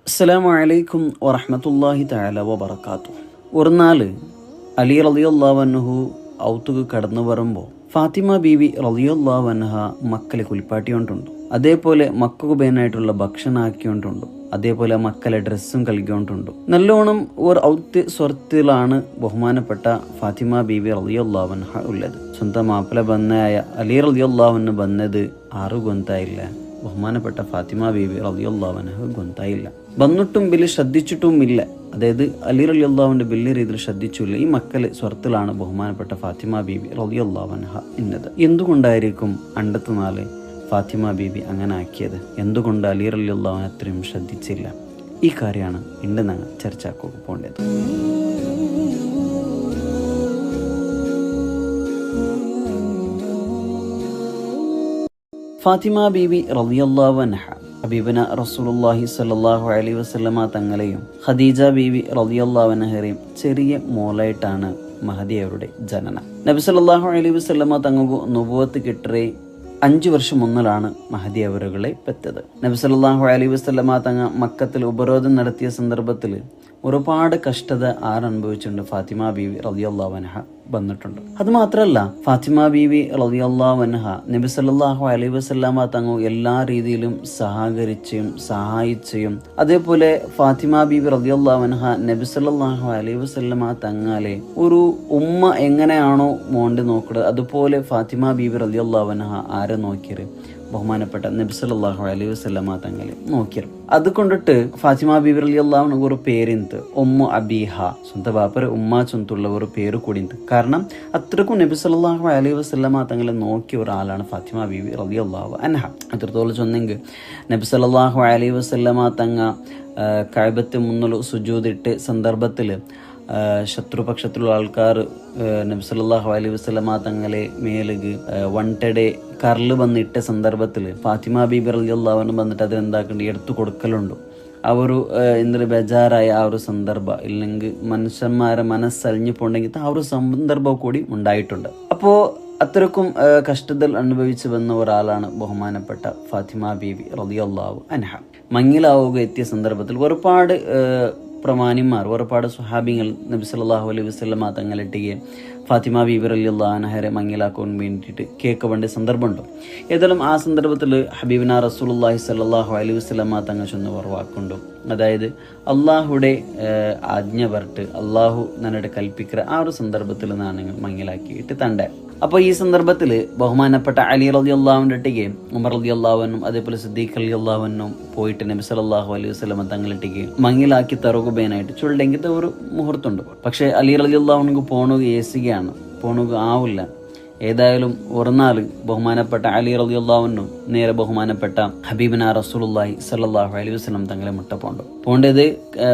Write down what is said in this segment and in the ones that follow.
അസ്സലാമു അലൈക്കും വറഹ്മത്തുള്ളാഹി തആല വബറകാതുഹു. ഒരു നാള് അലി റളിയല്ലാഹു അൻഹു ഔത്തുക്ക് കടന്നു വരുമ്പോൾ ഫാത്തിമ ബീവി റളിയല്ലാഹു അൻഹ മക്കളെ കുളിപ്പാട്ടിയോണ്ടുണ്ട്. അതേപോലെ മക്കൾക്ക് ബേനായിട്ടുള്ള ഭക്ഷണം ആക്കിയോണ്ടുണ്ട്. അതേപോലെ മക്കളെ ഡ്രസ്സും കൽകിയോണ്ടുണ്ട്. നല്ലോണം ഒരു ഔത്ത് സ്വർത്തിലാണ് ബഹുമാനപ്പെട്ട ഫാത്തിമ ബീവി റളിയല്ലാഹു അൻഹ ഉള്ളത്. സ്വന്തം മാപ്പിള ബന്നായ അലി റളിയല്ലാഹു അൻഹു ബന്നത് 6 ഗൊന്തായില്ല. ബഹുമാനപ്പെട്ട ഫാത്തിമ ബീവി റളിയല്ലാഹു അൻഹ ഗൊന്തായില്ല. വന്നിട്ടും ബില്ല് ശ്രദ്ധിച്ചിട്ടും ഇല്ല. അതായത് അലി റളിയല്ലാഹുവിന്റെ വലിയ രീതിയിൽ ശ്രദ്ധിച്ചില്ല. ഈ മക്കളെ സ്വർത്തിലാണ് ബഹുമാനപ്പെട്ട ഫാത്തിമ ബീബി റളിയല്ലാഹു അൻഹ ഇന്നത്. എന്തുകൊണ്ടായിരിക്കും അണ്ടത്തെ നാളെ ഫാത്തിമ ബീബി അങ്ങനെ ആക്കിയത്? എന്തുകൊണ്ട് അലി റളിയല്ലാഹു അൻഹു അത്രയും ശ്രദ്ധിച്ചില്ല? ഈ കാര്യമാണ് ഇന്ന് ഞങ്ങൾ ചർച്ചയാക്കുക പോകേണ്ടത്. ഫാത്തിമ ബീബി റളിയല്ലാഹു അൻഹ ഹബീബന റസൂലുള്ളാഹി സ്വല്ലല്ലാഹു അലൈഹി വസല്ലമ തങ്ങളെയും ഖദീജ ബീവി റളിയല്ലാഹു അൻഹയെയും ചെറിയ മോളായിട്ടാണ് മഹദി അവരുടെ ജനനം. നബി സല്ലല്ലാഹു അലൈഹി വസല്ലമ തങ്ങൾക്ക് നുബുവത്ത് കിട്ടേ 5 വർഷം മുന്നിലാണ് മഹദി അവരുകളെ പെറ്റത്. നബി സല്ലല്ലാഹു അലൈഹി വസല്ലമ തങ്ങ മക്കത്തിൽ ഉപരോധം നടത്തിയ സന്ദർഭത്തിൽ ഒരുപാട് കഷ്ടത ആരനുഭവിച്ചിട്ടുണ്ട്. ഫാത്തിമ ബീവി റളിയല്ലാഹു അൻഹ വന്നിട്ടുണ്ട്. അത് മാത്രമല്ല, ഫാത്തിമ ബീവി റളിയല്ലാഹു അൻഹ നബി സല്ലല്ലാഹു അലൈഹി വസല്ലമ തങ്ങൾ എല്ലാ രീതിയിലും സഹകരിച്ചും സഹായിച്ചും, അതേപോലെ ഫാത്തിമ ബീവി റളിയല്ലാഹു അൻഹ നബി സല്ലല്ലാഹു അലൈഹി വസല്ലമ തങ്ങളെ ഒരു ഉമ്മ എങ്ങനെയാണോ മോണ്ട് നോക്കുന്നത്, അതുപോലെ ഫാത്തിമ ബീവി റളിയല്ലാഹു അൻഹ ആരെ നോക്കിയത്? ബഹുമാനപ്പെട്ട നബി സല്ലല്ലാഹു അലൈഹി വസല്ലമ തങ്ങളെ നോക്കിയത്. അതുകൊണ്ടിട്ട് ഫാത്തിമ ബീവി റളിയല്ലാഹു അൻഹ ഒരു പേരിന്ത് ഉമ്മു അബീഹ, സ്വന്തം ബാപ്പരെ ഉമ്മ ചൊന്തുള്ള ഒരു പേര് കൂടിയുണ്ട്. കാരണം അത്രക്കും നബി സല്ലല്ലാഹു അലൈഹി വസല്ലമ തങ്ങളെ നോക്കിയ ഒരാളാണ് ഫാത്തിമ ബീവി റളിയല്ലാഹു അൻഹ. അത്രത്തോളം ചൊന്നെങ്കിൽ നബി സല്ലല്ലാഹു അലൈഹി വസല്ലമ തങ്ങ കഅബത്ത് മുന്നിൽ സുജൂദിട്ട് സന്ദർഭത്തിൽ ശത്രുപക്ഷത്തിലുള്ള ആൾക്കാർ നബി സല്ലല്ലാഹു അലൈഹി വസല്ലമ തങ്ങളെ മേലുക വൺടഡേ കർല് വന്നിട്ട സന്ദർഭത്തിൽ ഫാത്തിമ ബീബി റളിയല്ലാഹു അൻഹ വന്നിട്ട് അതെന്താക്കേണ്ട എടുത്തു കൊടുക്കലുണ്ട്. ആ ഒരു എന്തൊരു ബേജാറായ ആ ഒരു സന്ദർഭം, ഇല്ലെങ്കിൽ മനുഷ്യന്മാരെ മനസ്സലിഞ്ഞു പോണ്ടെങ്കിൽ ആ ഒരു സന്ദർഭം കൂടി ഉണ്ടായിട്ടുണ്ട്. അപ്പോൾ അത്രക്കും കഷ്ടതൽ അനുഭവിച്ചു വന്ന ഒരാളാണ് ബഹുമാനപ്പെട്ട ഫാത്തിമ ബീബി റളിയല്ലാഹു അൻഹ. മങ്ങിലാവുക എത്തിയ സന്ദർഭത്തിൽ ഒരുപാട് പ്രമാണിമാർ, ഒരുപാട് സ്വഹാബികൾ നബി സല്ലല്ലാഹു അലൈഹി വസല്ലമ തങ്ങളിട്ടിಗೆ ഫാത്തിമ ബീബി റളിയല്ലാഹു അൻഹയെ മങ്ങിലാക്കാൻ വേണ്ടിയിട്ട് കേക്ക് വേണ്ട സന്ദർഭമുണ്ട്. ഏതായാലും ആ സന്ദർഭത്തിൽ ഹബീബിന റസൂലുള്ളാഹി സ്വല്ലല്ലാഹു അലൈഹി വസല്ലമ തങ്ങൾ ചൊന്ന വാക്കുണ്ട്. അതായത് അള്ളാഹുടെ ആജ്ഞ പറഞ്ഞിട്ട് അള്ളാഹു നന്നോട് കൽപ്പിക്കുന്ന ആ ഒരു സന്ദർഭത്തിൽ നാണ് മങ്ങിലാക്കിയിട്ട് തണ്ടേ. അപ്പോൾ ഈ സന്ദർഭത്തിൽ ബഹുമാനപ്പെട്ട അലി റളിയല്ലാഹുവിൻ്റെ അടുത്തേക്ക് ഉമർ റളിയല്ലാഹു അൻഹും അതേപോലെ സിദ്ദീഖ് റളിയല്ലാഹു അൻഹും പോയിട്ട് നബി സല്ലല്ലാഹു അലൈഹി വസല്ലമ തങ്ങളിട്ടേക്ക് മങ്ങിലാക്കി തറുകുബേനായിട്ട് ചൊല്ലേങ്കിത്തെ ഒരു മുഹൂർത്തമുണ്ട്. പക്ഷേ അലി റളിയല്ലാഹു അൻഹു പോണുക ഏസികയാണ്, പോണുക ആവില്ല. ഏതായാലും ഒരു നാൾ ബഹുമാനപ്പെട്ട അലി റളിയല്ലാഹു അൻഹു നേരെ ബഹുമാനപ്പെട്ട ഹബീബിന റസൂലുള്ളാഹി സ്വല്ലല്ലാഹു അലൈഹി വസല്ലം തങ്ങളെ മുട്ട പോണ്ടത്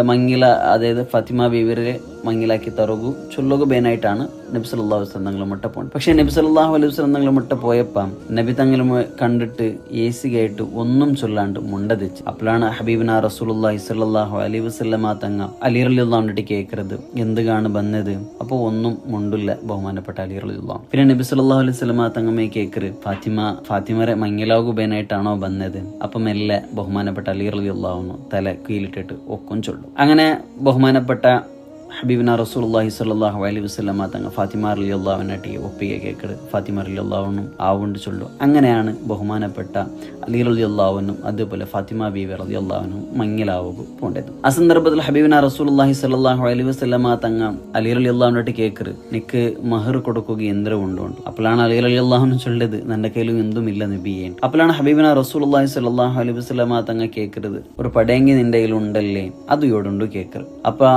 മങ്ങില, അതായത് ഫാത്തിമ ബീവിയെ മങ്ങിലാക്കി തറുകു ചൊല്ലുക ബേനായിട്ടാണ് നബി സല്ലല്ലാഹു അലൈഹി വസല്ലം തങ്ങളെ മുട്ട പോകേണ്ടത്. പക്ഷേ നബി സല്ലല്ലാഹു അലൈഹി വസല്ലം തങ്ങളെ മുട്ട പോയപ്പം നബി തങ്ങൾ കണ്ടിട്ട് ഏസികയായിട്ട് ഒന്നും ചൊല്ലാണ്ട് മുണ്ടതിച്ച്. അപ്പോഴാണ് ഹബീബിന റസൂലുള്ളാഹി സ്വല്ലല്ലാഹു അലൈഹി വസല്ലമ തങ്ങ അലി റളിയല്ലാഹു അൻഹു കേൾക്കുന്നത് എന്തുകാണ് വന്നത്? അപ്പോൾ ഒന്നും മുണ്ടില്ല ബഹുമാനപ്പെട്ട അലി റളിയല്ലാഹു. പിന്നെ നബി സല്ലല്ലാഹു അലൈഹി വസല്ലമ തങ്ങമേ കേൾക്കറ് ഫാത്തിമരെ മങ്ങിലാകുബേനായിട്ടാണോ വന്നത്? അപ്പം എല്ലാം ബഹുമാനപ്പെട്ട അലി റളിയല്ലാഹു തല കീഴിലിട്ടിട്ട് ഒക്കും ചൊല്ലും. അങ്ങനെ ബഹുമാനപ്പെട്ട ഹബീബിന റസൂലുള്ളാഹി സ്വല്ലല്ലാഹു അലൈഹി വസല്ലമ തങ്ങൾ ഫാത്തിമ റളിയല്ലാഹു അൻഹയെ ഒപ്പിക കേൾക്കറ് ഫാത്തിമ റളിയല്ലാഹു അൻഹ ആവുകൊണ്ട് ചൊല്ലും. അങ്ങനെയാണ് ബഹുമാനപ്പെട്ട അലി റളിയല്ലാഹു അൻഹു അതേപോലെ ഫാത്തിമ ബീവി റളിയല്ലാഹു അൻഹ മങ്ങിലാവുക പോണ്ടത്. ആ സന്ദർഭത്തിൽ ഹബീബിന റസൂലുള്ളാഹി സ്വല്ലല്ലാഹു അലൈഹി വസല്ലമ തങ്ങൾ അലി റളിയല്ലാഹു അൻഹു കേൾക്കറ് നിക്ക് മഹർ കൊടുക്കുക എന്തിനു കൊണ്ടുണ്ട്? അപ്പോഴാണ് അലി റളിയല്ലാഹു അൻഹു ചൊല്ലത് നിന്റെ കയ്യിലും എന്തുമില്ല നബിയേ. അപ്പോഴാണ് ഹബീബിന റസൂലുള്ളാഹി സ്വല്ലല്ലാഹു അലൈഹി വസല്ലമ തങ്ങൾ കേൾക്കരുത് ഒരു പടയെങ്കി നിന്റെ കയ്യിലുണ്ടല്ലേ, അത് യോടുണ്ട് കേൾക്കറ്. അപ്പൊ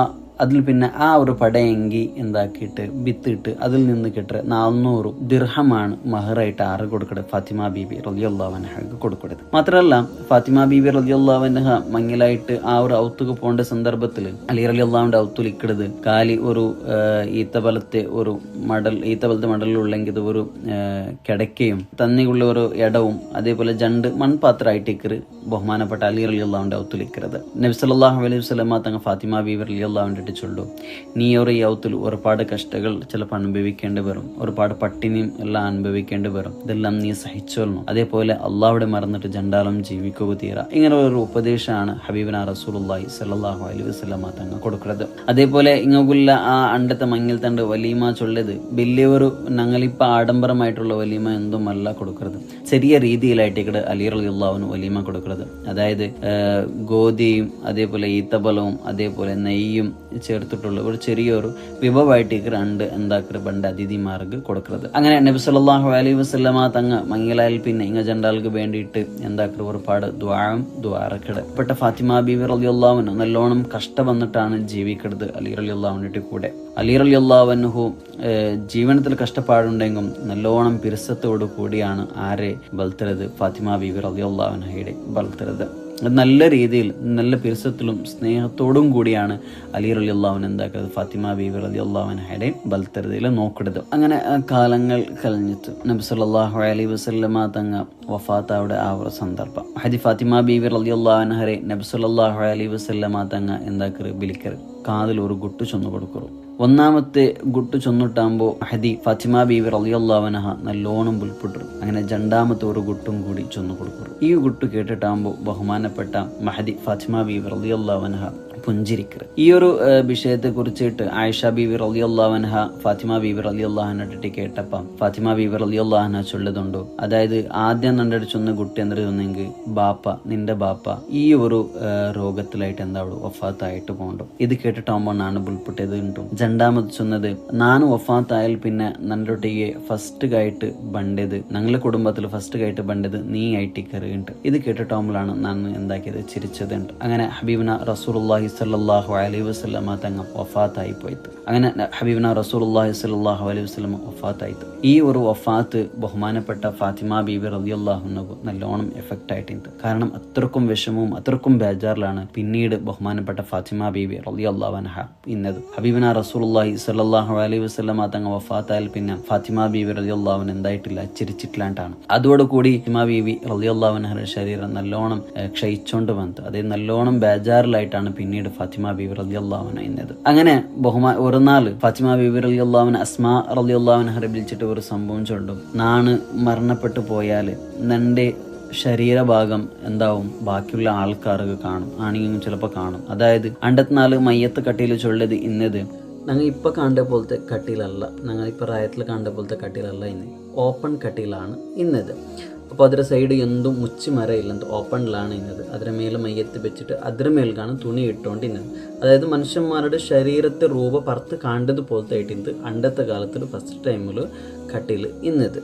അതിൽ പിന്നെ ആ ഒരു പടയെങ്കി എന്താക്കിയിട്ട് വിത്തിട്ട് അതിൽ നിന്ന് കിട്ടുക 400 ദിർഹമാണ് മഹറായിട്ട് ആറ് കൊടുക്കരുത് ഫാത്തിമ ബീബി റളിയല്ലാഹു അൻഹക്ക് കൊടുക്കരുത്. മാത്രമല്ല ഫാത്തിമ ബീബി റളിയല്ലാഹു അൻഹ മങ്ങിലായിട്ട് ആ ഒരു ഔത്തുക്ക് പോകേണ്ട സന്ദർഭത്തിൽ അലി റളിയല്ലാഹുവിന്റെ ഔത്തുൽ ഇക്കടത് കാലി ഒരു ഈത്തബലത്തെ മടലിലുള്ളെങ്കിൽ ഒരു കിടക്കയും തന്നിയുള്ള ഒരു ഇടവും അതേപോലെ ജണ്ട് മൺപാത്രമായിട്ട് ഇക്കറ് ബഹുമാനപ്പെട്ട അലി റളിയല്ലാഹുവിന്റെ ഔത്തുൽ ഇക്കറത്. നബി സല്ലല്ലാഹു അലൈഹി വസല്ലമ തങ്ങൾ ഫാത്തിമ ബീബി റളിയല്ലാഹുവിന്റെ വേണ്ടിയിട്ട് ചൊല്ലു. നീ ഒരു യൗത്തിൽ ഒരുപാട് കഷ്ടങ്ങൾ ചിലപ്പോൾ അനുഭവിക്കേണ്ടി വരും, ഒരുപാട് പട്ടിണിയും എല്ലാം അനുഭവിക്കേണ്ടി വരും. ഇതെല്ലാം നീ സഹിച്ചോളണം. അതേപോലെ അള്ളാഹുടെ മറന്നിട്ട് ജണ്ടാലം ജീവിക്കുക തീരാ. ഇങ്ങനെ ഒരു ഉപദേശമാണ് ഹബീബിന റസൂലുള്ളാഹി സ്വല്ലല്ലാഹു അലൈഹി വസല്ലമ തങ്ങൾ കൊടുക്കുന്നത്. അതേപോലെ ഇങ്ങക്കുള്ള ആ അണ്ടത്തെ മങ്ങിൽ തണ്ട് വലീമ ചൊല്ലത് വലിയൊരു ഞങ്ങളിപ്പോൾ ആഡംബരമായിട്ടുള്ള വലീമ എന്തുമല്ല കൊടുക്കുന്നത്. ചെറിയ രീതിയിലായിട്ട് ഇവിടെ അലി റളിയല്ലാഹു അൻഹു വലീമ കൊടുക്കുന്നത്. അതായത് ഗോതിയും അതേപോലെ ഈത്തബലവും അതേപോലെ നെയ്യും ചേർത്തിട്ടുള്ള ഒരു ചെറിയൊരു വിഭവമായിട്ട് രണ്ട് എന്താക്കുക പണ്ട് അതിഥിമാർക്ക് കൊടുക്കുന്നത്. അങ്ങനെ നബി സല്ലല്ലാഹു അലൈഹി വസല്ലമ തങ്ങ മങ്ങിലാൽ പിന്നെ ഇങ്ങ ജണ്ടാൾക്ക് വേണ്ടിയിട്ട് എന്താക്കുക ഒരുപാട് ദ്വാരക്കിടപ്പെട്ട ഫാത്തിമ ബീവി റളിയല്ലാഹു അൻഹു നല്ലോണം കഷ്ട വന്നിട്ടാണ് ജീവിക്കുന്നത് അലി റളിയല്ലാഹു അൻഹുവിന്റെ കൂടെ. അലി റളിയല്ലാഹു അൻഹു ജീവനത്തിൽ കഷ്ടപ്പാടുണ്ടെങ്കിലും നല്ലോണം പിരിസത്തോടു കൂടിയാണ് ആരെ ബൽത്തരത് ഫാത്തിമ ബീവി റളിയല്ലാഹു അൻഹയുടെ ബൽത്തരത്. നല്ല രീതിയിൽ നല്ല പിരിസത്തിലും സ്നേഹത്തോടും കൂടിയാണ് അലി റളിയല്ലാഹു അൻഹു എന്താക്കുന്നത് ഫാത്തിമ ബീവി റളിയല്ലാഹു അൻഹയുടെ ബൽത്തരതയിൽ നോക്കുന്നത്. അങ്ങനെ കാലങ്ങൾ കഴിഞ്ഞിട്ട് നബി സല്ലല്ലാഹു അലൈഹി വസല്ലമ തങ്ങ വഫാത്താവുടെ ആ ഒരു സന്ദർഭം ഹദി ഫാത്തിമ ബീവി റളിയല്ലാഹു അൻഹയെ നബി സല്ലല്ലാഹു അലൈഹി വസല്ലമ തങ്ങ എന്താക്കറ് ബിലിക്കറ് കാതിൽ ഒരു ഗുട്ട് ചൊന്നു കൊടുക്കറു. ഒന്നാമത്തെ ഗുട്ട് ചൊന്നിട്ടാകുമ്പോൾ ഹദി ഫാത്തിമ ബീവി റളിയല്ലാഹു അൻഹ നല്ലോണം പുൽപ്പെട്ടു. അങ്ങനെ രണ്ടാമത്തെ ഒരു ഗുട്ടും കൂടി ചൊന്നു കൊടുക്കറു. ഈ ഗുട്ട് കേട്ടിട്ടാകുമ്പോൾ ബഹുമാനപ്പെട്ട മഹദി ഫാത്തിമ ബീവി റളിയല്ലാഹു അൻഹ പുഞ്ചിരിക്കറ്. ഈ ഒരു വിഷയത്തെ കുറിച്ചിട്ട് ആയിഷ ബീവി റളിയല്ലാഹു അൻഹ ഫാത്തിമ ബീവി റളിയല്ലാഹു അൻഹ കേട്ടപ്പം ഫാത്തിമ ബീവി റളിയല്ലാഹു അൻഹ ചൊല്ലതുണ്ടോ, അതായത് ആദ്യം നിന്റെ ചൊന്ന കുട്ടി എന്താ ചൊന്നെങ്കിൽ ബാപ്പ നിന്റെ ബാപ്പ ഈ ഒരു രോഗത്തിലായിട്ട് എന്താ വഫാത്തായിട്ട് പോകണ്ടോ. ഇത് കേട്ടിട്ടാകുമ്പോൾ നാണ് ബുൾപൊട്ടിയത് കിട്ടും. രണ്ടാമത് ചൊന്നത് നാന് വഫാത്തായാൽ പിന്നെ നല്ലൊട്ടിയെ ഫസ്റ്റ് ആയിട്ട് ബണ്ടത് ഞങ്ങളുടെ കുടുംബത്തിൽ ഫസ്റ്റ് ആയിട്ട് ബണ്ടത് നീ ആയിട്ട് കയറിയുണ്ട്. ഇത് കേട്ടിട്ടാകുമ്പോഴാണ് ഞാൻ എന്താക്കിയത് ചിരിച്ചത് ഉണ്ട്. അങ്ങനെ ഹബീബിന റസൂലുള്ളാഹി സ്വല്ലല്ലാഹു അലൈഹി വസല്ലമ തങ്ങ വഫാത്തായി പോയത്. അങ്ങനെ ഹബീബിന റസൂലുള്ളാഹി സ്വല്ലല്ലാഹു അലൈഹി വസല്ലമ വഫാത്തായിട്ട് ഈ ഒരു വഫാത്ത് ബഹുമാനപ്പെട്ട ഫാത്തിമ ബീവി റളിയല്ലാഹു അൻഹു നല്ലോണം എഫക്റ്റ് ആയിട്ടുണ്ട്. കാരണം അത്രക്കും വിഷമവും അത്രക്കും ബേജാറിലാണ് പിന്നീട് ബഹുമാനപ്പെട്ട ഫാത്തിമ ബീവി റളിയല്ലാഹു അൻഹ ഇന്നത്. ഹബീബിന റസൂലുള്ളാഹി സ്വല്ലല്ലാഹു അലൈഹി വസല്ലമ തങ്ങ വഫാത്തായാൽ പിന്നെ ഫാത്തിമ ബീവി റളിയല്ലാഹു അൻഹ എന്തായിട്ടില്ല, ചിരിച്ചിട്ടില്ലാണ്ടാണ്. അതോടുകൂടി ഫാത്തിമ ബീവി റളിയല്ലാഹു അൻഹയുടെ ശരീരം നല്ലോണം ക്ഷയിച്ചോണ്ട് വന്നത്. അതായത് നല്ലോണം ബേജാറിലായിട്ടാണ് പിന്നീട് ഫാത്തിമ ബീവി റളിയല്ലാഹു അൻഹ ഇന്നത്. അങ്ങനെ ഒരു നാൾ ഫാത്തിമ ബീവി റളിയല്ലാഹു അൻഹ അസ്മാ റളിയല്ലാഹു അൻഹയെ വിളിച്ചിട്ട് ഒരു സംഭവം ചൊല്ലും. നാണ് മരണപ്പെട്ടു പോയാൽ നിന്റെ ശരീരഭാഗം എന്താവും ബാക്കിയുള്ള ആൾക്കാർക്ക് കാണും, ആണെങ്കിലും ചിലപ്പോൾ കാണും. അതായത് 54 മയ്യത്ത് കട്ടിയിൽ ചൊല്ലത് ഇന്നത് ഞങ്ങൾ ഇപ്പം കണ്ട പോലത്തെ കട്ടിയിലല്ല, ഞങ്ങൾ ഇപ്പം പ്രായത്തിൽ കണ്ട പോലത്തെ കട്ടിയിലല്ല, ഇന്ന് ഓപ്പൺ കട്ടിയിലാണ് ഇന്നത്. അപ്പോൾ അതിൻ്റെ സൈഡ് എന്തും മുച്ചി മരയില്ലെന്ന് ഓപ്പണിലാണ് ഇന്നത്. അതിന് മേലെ മയ്യത്ത് വെച്ചിട്ട് അതിന് മേൽക്കാണ് തുണി ഇട്ടുകൊണ്ട് ഇന്നത്. അതായത് മനുഷ്യന്മാരുടെ ശരീരത്തെ രൂപ പുറത്ത് കണ്ടത് പോലത്തെ ആയിട്ട് അണ്ടത്തെ കാലത്തിൽ ഫസ്റ്റ് ടൈമിൽ കട്ടിയിൽ ഇന്നത്.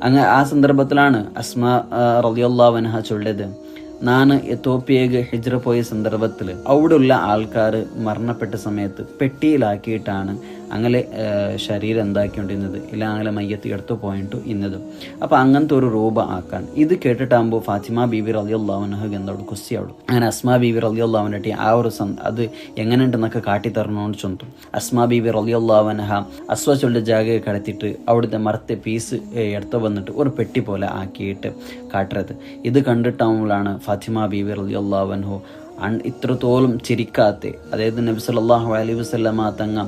അങ്ങനെ ആ സന്ദർഭത്തിലാണ് അസ്മാ റളിയല്ലാഹു അൻഹ ചൊല്ലത്, ഞാൻ എത്തോപ്യക്ക് ഹിജ്റ പോയ സന്ദർഭത്തിൽ അവിടെയുള്ള ആൾക്കാർ മരണപ്പെട്ട സമയത്ത് പെട്ടിയിലാക്കിയിട്ടാണ് അങ്ങനെ ശരീരം എന്താക്കിക്കൊണ്ടിരുന്നത്, ഇല്ല അങ്ങനെ മയ്യത്ത് എടുത്തു പോയിട്ടു ഇന്നതും. അപ്പോൾ അങ്ങനത്തെ ഒരു രൂപ ആക്കാൻ ഇത് കേട്ടിട്ടാകുമ്പോൾ ഫാത്തിമ ബീവി റളിയല്ലാഹു അൻഹ എന്തോട് കുസ്സിയാവും. അങ്ങനെ അസ്മാ ബീവി റളിയല്ലാഹു അൻഹ ആ ഒരു അത് എങ്ങനെയുണ്ടെന്നൊക്കെ കാട്ടിത്തരണോന്ന് ചൊന്തും. അസ്മാ ബീവി റളിയല്ലാഹു അൻഹ അസ്വ ചൊല്ല ജാഗയെ കടത്തിയിട്ട് അവിടുത്തെ മരത്തെ പീസ് എടുത്തു വന്നിട്ട് ഒരു പെട്ടി പോലെ ആക്കിയിട്ട് കാട്ടരുത്. ഇത് കണ്ടിട്ടാകുമ്പോഴാണ് ഫാത്തിമ ബീവി റളിയല്ലാഹു അൻഹു ഇത്രത്തോളം ചിരിക്കാത്തെ, അതായത് നബി സല്ലല്ലാഹു അലൈഹി വസല്ലമ തങ്ങ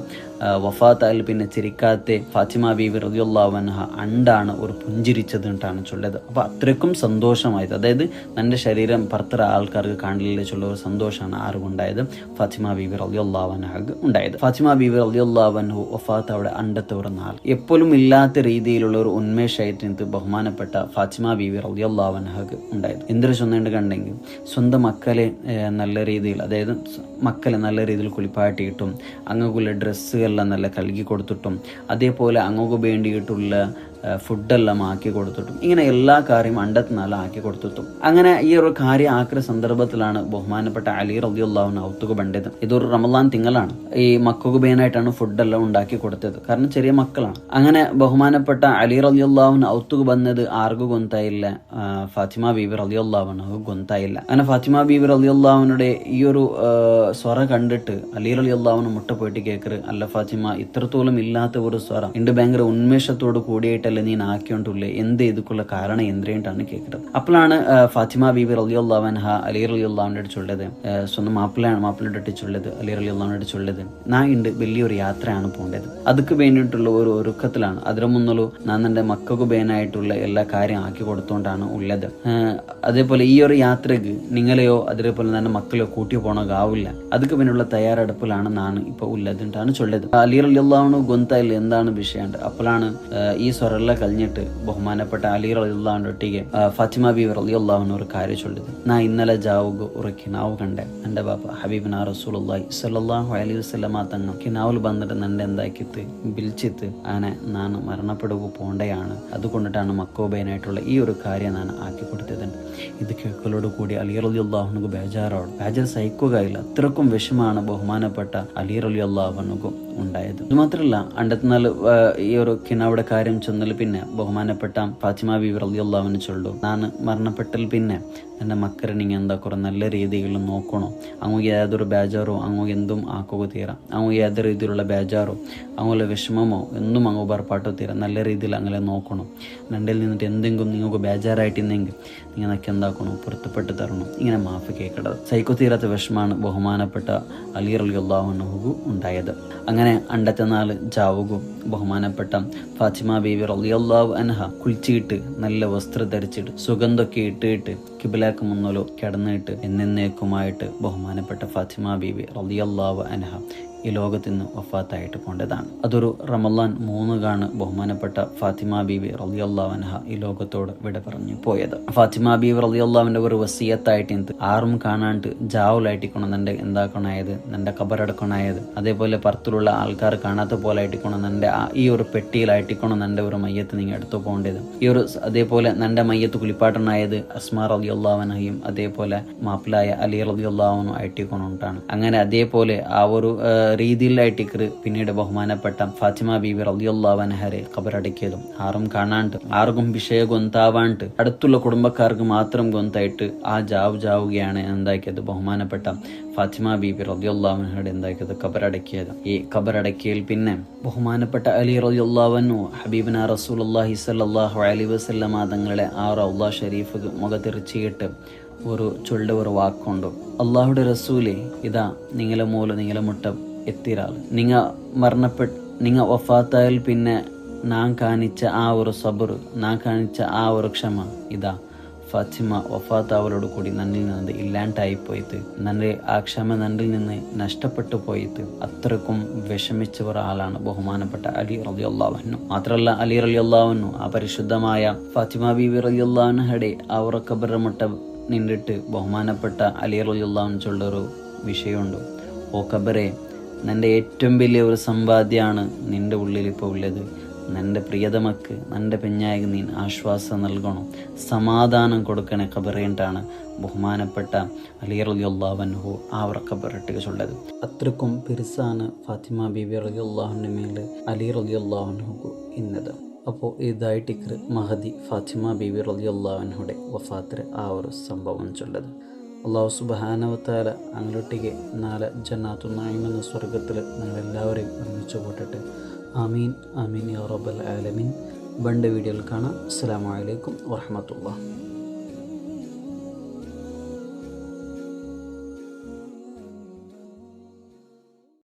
വഫാത്തായാൽ പിന്നെ ചിരിക്കാത്തെ ഫാത്തിമ ബീവി റളിയല്ലാഹു അൻഹ അണ്ടാണ് ഒരു പുഞ്ചിരിച്ചത് എന്നിട്ടാണ് ചൊല്ലത്. അപ്പോൾ അത്രയ്ക്കും സന്തോഷമായത്, അതായത് എൻ്റെ ശരീരം പുറത്തുള്ള ആൾക്കാർക്ക് കാണില്ലേ ചൊല്ല ഒരു സന്തോഷമാണ് ആർക്കുണ്ടായത്, ഫാത്തിമ ബീവി റളിയല്ലാഹു അൻഹക്ക് ഉണ്ടായത്. ഫാത്തിമ ബീവി റളിയല്ലാഹു അൻഹു വഫാത്ത് അവിടെ അണ്ടത്തെ ഒരു നാൾ എപ്പോഴും ഇല്ലാത്ത രീതിയിലുള്ള ഒരു ഉന്മേഷമായിട്ട് ബഹുമാനപ്പെട്ട ഫാത്തിമ ബീവി റളിയല്ലാഹു അൻഹക്ക് ഉണ്ടായത്. എന്തൊരു ചൊന്നേണ്ട് കണ്ടെങ്കിൽ സ്വന്തം മക്കളെ നല്ല രീതിയിൽ, അതായത് മക്കളെ നല്ല രീതിയിൽ കുളിപ്പാട്ടിയിട്ടും അങ്ങക്കുള്ള ഡ്രസ്സുകളെല്ലാം നല്ല കഴുകി കൊടുത്തിട്ടും അതേപോലെ അങ്ങക്ക് വേണ്ടിയിട്ടുള്ള ഫുഡെല്ലാം ആക്കി കൊടുത്തിട്ടും ഇങ്ങനെ എല്ലാ കാര്യവും അണ്ടത്തിനാല ആക്കി കൊടുത്തിട്ടും അങ്ങനെ ഈ ഒരു കാര്യം ആക്കുന്ന സന്ദർഭത്തിലാണ് ബഹുമാനപ്പെട്ട അലി റളിയല്ലാഹു അൻഹു ഔത്തുക ബണ്ടത്. ഇതൊരു റമളാൻ തിങ്കളാണ്. ഈ മക്കൾക്ക് ബേനായിട്ടാണ് ഫുഡെല്ലാം ഉണ്ടാക്കി കൊടുത്തത്, കാരണം ചെറിയ മക്കളാണ്. അങ്ങനെ ബഹുമാനപ്പെട്ട അലി റളിയല്ലാഹു അൻഹു ഔത്തുക വന്നത് ആർക്കും ഗൊന്തായില്ല, ഫാത്തിമ ബീവി റളിയല്ലാഹു അൻഹു ഗൊന്തായില്ല. അങ്ങനെ ഫാത്തിമ ബീവി റളിയല്ലാഹു അൻഹയുടെ ഈ ഒരു സ്വറ കണ്ടിട്ട് അലി റളിയല്ലാഹു അൻഹു മുട്ട പോയിട്ട് കേൾക്കറ്, അല്ല ഫാത്തിമ ഇത്രത്തോളം ഇല്ലാത്ത ഒരു സ്വറ ഉണ്ട്, ഭയങ്കര ഉന്മേഷത്തോട് കൂടിയിട്ടല്ല പോലെ നീ ആക്കിയോണ്ടില്ലേ എന്ത് ഇതുക്കുള്ള കാരണം എന്തിനായിട്ടാണ് കേൾക്കുന്നത്. അപ്പോഴാണ് ഫാത്തിമ ബീബി റളിയല്ലാഹു അൻഹ അലി റളിയല്ലാഹുവിന്റെ അടുത്ത് ചൊല്ലത്, സ്വന്തം മാപ്പിളയുടെ അടുത്ത് ചൊല്ലത്, അലി റളിയല്ലാഹുവിന്റെ അടുത്ത് ചൊല്ലത്, നാ ഉണ്ട് വലിയൊരു യാത്രയാണ് പോകേണ്ടത്, അതുക്ക് വേണ്ടിയിട്ടുള്ള ഒരു ഒരുക്കത്തിലാണ്. അതിനു മുന്നല്ലോ ഞാൻ എൻ്റെ മക്കൾക്ക് ബേനായിട്ടുള്ള എല്ലാ കാര്യം ആക്കി കൊടുത്തോണ്ടാണ് ഉള്ളത്. അതേപോലെ ഈ ഒരു യാത്രക്ക് നിങ്ങളെയോ അതേപോലെ തന്നെ മക്കളെയോ കൂട്ടി പോകണമാവില്ല, അതുക്ക് പിന്നെയുള്ള തയ്യാറെടുപ്പിലാണ് ഞാൻ ഇപ്പൊ ഉള്ളതിട്ടാണ് ചൊല്ലത്. അലി റളിയല്ലാഹു ഗൊന്തയിൽ എന്താണ് വിഷയമുണ്ട്. അപ്പോഴാണ് ഈ സ്വരെല്ലാം കഴിഞ്ഞിട്ട് ബഹുമാനപ്പെട്ട അലി റളിയല്ലാഹുവിന്റെ ഒട്ടിಗೆ ഫാത്തിമ ബീവി റളിയല്ലാഹു ഒരു കാര്യം ചൊല്ലത്, നാ ഇന്നലെ ജാവുക ഉറക്കിനാവ് കണ്ടേ എൻ്റെ ബാപ്പ ഹബീബിന റസൂലുള്ളാഹി സ്വല്ലല്ലാഹു അലൈഹി വസല്ലമ തങ്ങൾ കിനാവിൽ വന്നിട്ട് നന്റെ എന്താക്കിത്ത് വിളിച്ചിട്ട് അങ്ങനെ ഞാൻ മരണപ്പെടുക പോണ്ടയാണ്, അതുകൊണ്ടിട്ടാണ് മക്കോബേനായിട്ടുള്ള ഈ ഒരു കാര്യം ഞാൻ ആക്കി കൊടുത്തത്. ഇത് കേൾക്കലോട് കൂടി അലി റളിയല്ലാഹുവിനു ബേജാറോട് ബേജാർ സഹിക്കുകയില്ല. അത്രക്കും വിഷമാണ് ബഹുമാനപ്പെട്ട അലി റളിയല്ലാഹുവിനു ഉണ്ടായത്. ഇത് മാത്രമല്ല അണ്ടത്തിനാൽ ഈ ഒരു കിനാവിടെ കാര്യം ചെന്നാൽ പിന്നെ ബഹുമാനപ്പെട്ട ഫാത്തിമ ബീവി റളിയല്ലാഹുവിന് ചൊല്ലു, ഞാൻ മരണപ്പെട്ടാൽ പിന്നെ എൻ്റെ മക്കരെ നിങ്ങൾ എന്താ കുറേ നല്ല രീതിയിൽ നോക്കണോ, അങ്ങ് ഏതൊരു ബേജാറോ അങ്ങ് എന്തും ആക്കുക തീരാം, അങ്ങ് ഏത് രീതിയിലുള്ള ബേജാറോ അങ്ങുള്ള വിഷമമോ എന്നും അങ്ങ് പറപ്പാട്ടോ തീരാം, നല്ല രീതിയിൽ അങ്ങനെ നോക്കണം. രണ്ടിൽ നിന്നിട്ട് എന്തെങ്കിലും നിങ്ങൾക്ക് ബേജാറായിട്ടിരുന്നെങ്കിൽ നിങ്ങൾക്ക് എന്താക്കണോ പുറത്തുപ്പെട്ട് തരണം, ഇങ്ങനെ മാഫ് കേൾക്കേണ്ടത്. സൈക്കോ തീരാത്ത വിഷമാണ് ബഹുമാനപ്പെട്ട അലി റളിയല്ലാഹു അൻഹു ഉണ്ടായത്. അങ്ങനെ അണ്ടത്തെ നാൾ ജാവുകയും ബഹുമാനപ്പെട്ട ഫാത്തിമ ബീവി റളിയല്ലാഹു അൻഹ കുളിച്ചിട്ട് നല്ല വസ്ത്രം ധരിച്ചിട്ട് സുഗന്ധമൊക്കെ ഇട്ടിട്ട് കിബിലാക്ക് മുന്നോലോ കിടന്നിട്ട് എന്നേക്കുമായിട്ട് ബഹുമാനപ്പെട്ട ഫാത്തിമ ബീവി റളിയല്ലാഹു അൻഹ ഈ ലോകത്ത് നിന്ന് വഫാത്തായിട്ട് പോണ്ടതാണ്. അതൊരു റമളാൻ 3 ബഹുമാനപ്പെട്ട ഫാത്തിമ ബീവി റളിയല്ലാഹു അൻഹ ഈ ലോകത്തോട് വിട പറഞ്ഞു പോയത്. ഫാത്തിമ ബീവി റളിയല്ലാഹുവിന്റെ ഒരു വസിയത്തായിട്ട് ആരും കാണാണ്ട് ജാവുലായിട്ടിക്കണം നിന്റെ എന്താക്കണായത്, നിന്റെ കബറടക്കണായത്, അതേപോലെ പുറത്തുള്ള ആൾക്കാർ കാണാത്ത പോലെ ആയിട്ടിക്കണം നിന്റെ ഈ ഒരു പെട്ടിയിലായിട്ടിക്കണം നിന്റെ ഒരു മയ്യത്ത് നിങ്ങൾ എടുത്തു പോകേണ്ടത്. ഈ ഒരു അതേപോലെ നിന്റെ മയ്യത്ത് കുളിപ്പാട്ടനായത് അസ്മാ റളിയല്ലാഹു അൻഹയും അതേപോലെ മാപ്പിളായ അലി റളിയല്ലാഹു ആയിട്ടിക്കൊണ്ടാണ്. അങ്ങനെ അതേപോലെ ആ ഒരു രീതിയിലായിട്ടിക്കറ് പിന്നീട് ബഹുമാനപ്പെട്ട ഫാത്തിമ ബീവി റളിയല്ലാഹു അൻഹയെ ഖബറടക്കിയതും ആരും കാണാണ്ട് ആർക്കും വിഷയ ഗൊന്താവാണ്ട് അടുത്തുള്ള കുടുംബക്കാർക്ക് മാത്രം ഗൊന്തായിട്ട് ആ ജാവുകയാണ് എന്താക്കിയത് ബഹുമാനപ്പെട്ട ഫാത്തിമ ബീബി റളിയല്ലാഹു അൻഹയുടെ എന്താക്കിയത് ഖബറടക്കിയത്. ഈ ഖബറടക്കിയതിൽ പിന്നെ ബഹുമാനപ്പെട്ട അലി റളിയല്ലാഹു അൻഹു ഹബീബിന റസൂലുള്ളാഹി സ്വല്ലല്ലാഹു അലൈഹി വസല്ലമ തങ്ങളുടെ ആ റൗള ഷരീഫ് മുഖത്തെറിച്ചിട്ട് ഒരു ചൊല്ല ഒരു വാക്കുണ്ട്, അള്ളാഹുടെ റസൂലെ ഇതാ നിങ്ങളെ മോല് നിങ്ങളെ മുട്ട എത്തിരാൾ, നിങ്ങൾ വഫാത്തായാൽ പിന്നെ നാം കാണിച്ച ആ ഒരു സബർ, നാം കാണിച്ച ആ ഒരു ക്ഷമ ഇതാ ഫാത്തിമ വഫാത്താവലോട് കൂടി നന്നിൽ നിന്ന് ഇല്ലാണ്ടായിപ്പോയിട്ട് നന്റെ ആ ക്ഷമ നന്നിൽ നിന്ന് നഷ്ടപ്പെട്ടു പോയിട്ട് അത്രക്കും വിഷമിച്ച ഒരാളാണ് ബഹുമാനപ്പെട്ട അലി റളിയല്ലാഹു അൻഹു. മാത്രമല്ല അലി റളിയല്ലാഹു അൻഹു ആ പരിശുദ്ധമായ ഫാത്തിമ ബീവി റളിയല്ലാഹു അൻഹയുടെ ആ ഒരു ഖബറിന്റെ മുട്ട നിന്നിട്ട് ബഹുമാനപ്പെട്ട അലി റളിയല്ലാഹു അൻഹു ചൊല്ലൊരു വിഷയമുണ്ട്, ഓ ഖബറെ നിന്റെ ഏറ്റവും വലിയ ഒരു സമ്പാദ്യമാണ് നിന്റെ ഉള്ളിൽ ഇപ്പോൾ ഉള്ളത്, നിന്റെ പ്രിയതമക്ക് നിന്റെ പെഞ്ഞായിക്ക് നീ ആശ്വാസം നൽകണം, സമാധാനം കൊടുക്കണേ ഖബറേണ്ടാണ് ബഹുമാനപ്പെട്ട അലി റളിയല്ലാഹു അൻഹു ആ ഒരു ഖബറിട്ട് ചൊല്ലത്. അത്രക്കും പെരുസാണ് ഫാത്തിമ ബീവി റളിയല്ലാഹുവിൻ്റെ മേൽ അലി റളിയല്ലാഹു അൻഹു ഇന്നത്. അപ്പോൾ ഇതായിട്ടിക്കർ മഹദി ഫാത്തിമ ബീവി റളിയല്ലാഹു അൻഹയുടെ വഫാത്തിലെ ആ ഒരു സംഭവം ചൊല്ലത്. അള്ളാഹു സുബ്ഹാനഹു വ തആല അങ്ങോട്ടേക്ക് നാളെ ജന്നാത്തുൻ നഈം എന്ന സ്വർഗത്തിൽ നിങ്ങളെല്ലാവരെയും ഒരുമിച്ച് കൂട്ടട്ടെ. ആമീൻ ആമീൻ യാ റബ്ബൽ ആലമീൻ. ബണ്ട് വീഡിയോയിൽ കാണാം. അസ്സലാമു അലൈക്കും വറഹ്മത്തുള്ളാഹി.